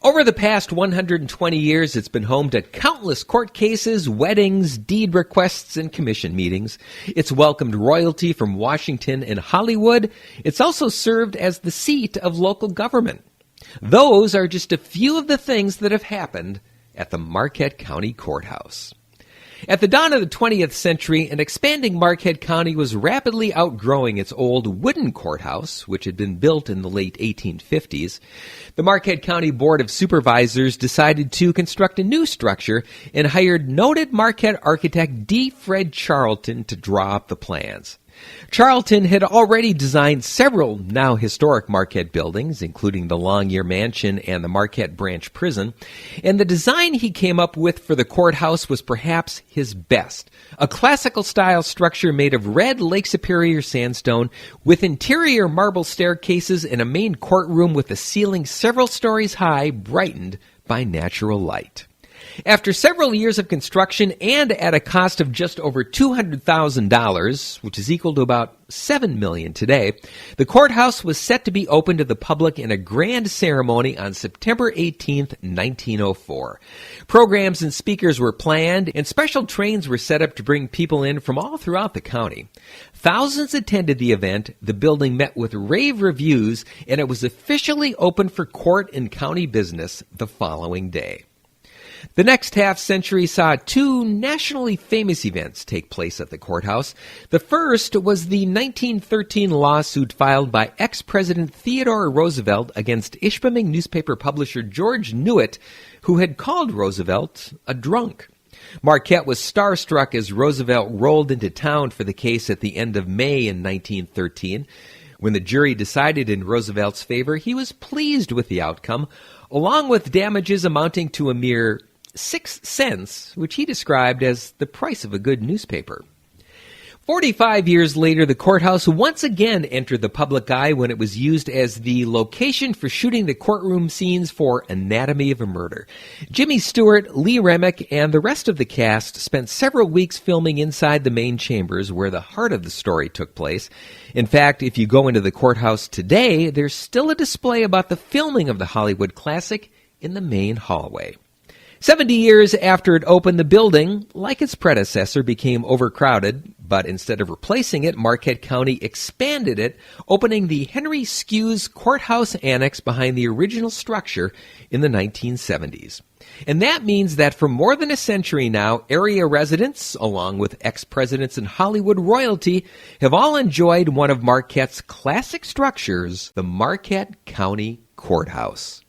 Over the past 120 years, it's been home to countless court cases, weddings, deed requests, and commission meetings. It's welcomed royalty from Washington and Hollywood. It's also served as the seat of local government. Those are just a few of the things that have happened at the Marquette County Courthouse. At the dawn of the 20th century, an expanding Marquette County was rapidly outgrowing its old wooden courthouse, which had been built in the late 1850s. The Marquette County Board of Supervisors decided to construct a new structure and hired noted Marquette architect D. Fred Charlton to draw up the plans. Charlton had already designed several now historic Marquette buildings, including the Longyear Mansion and the Marquette Branch Prison, and the design he came up with for the courthouse was perhaps his best. A classical-style structure made of red Lake Superior sandstone with interior marble staircases and a main courtroom with a ceiling several stories high, brightened by natural light. After several years of construction and at a cost of just over $200,000, which is equal to about $7 million today, the courthouse was set to be open to the public in a grand ceremony on September 18, 1904. Programs and speakers were planned, and special trains were set up to bring people in from all throughout the county. Thousands attended the event, the building met with rave reviews, and it was officially open for court and county business the following day. The next half-century saw two nationally famous events take place at the courthouse. The first was the 1913 lawsuit filed by ex-President Theodore Roosevelt against Ishpeming newspaper publisher George Newitt, who had called Roosevelt a drunk. Marquette was starstruck as Roosevelt rolled into town for the case at the end of May in 1913. When the jury decided in Roosevelt's favor, he was pleased with the outcome, along with damages amounting to a mere 6 cents, which he described as the price of a good newspaper. 45 years later, the courthouse once again entered the public eye when it was used as the location for shooting the courtroom scenes for Anatomy of a Murder. Jimmy Stewart, Lee Remick, and the rest of the cast spent several weeks filming inside the main chambers where the heart of the story took place. In fact, if you go into the courthouse today, there's still a display about the filming of the Hollywood classic in the main hallway. 70 years after it opened, the building, like its predecessor, became overcrowded, but instead of replacing it, Marquette County expanded it, opening the Henry Skewes Courthouse Annex behind the original structure in the 1970s. And that means that for more than a century now, area residents, along with ex-presidents and Hollywood royalty, have all enjoyed one of Marquette's classic structures, the Marquette County Courthouse.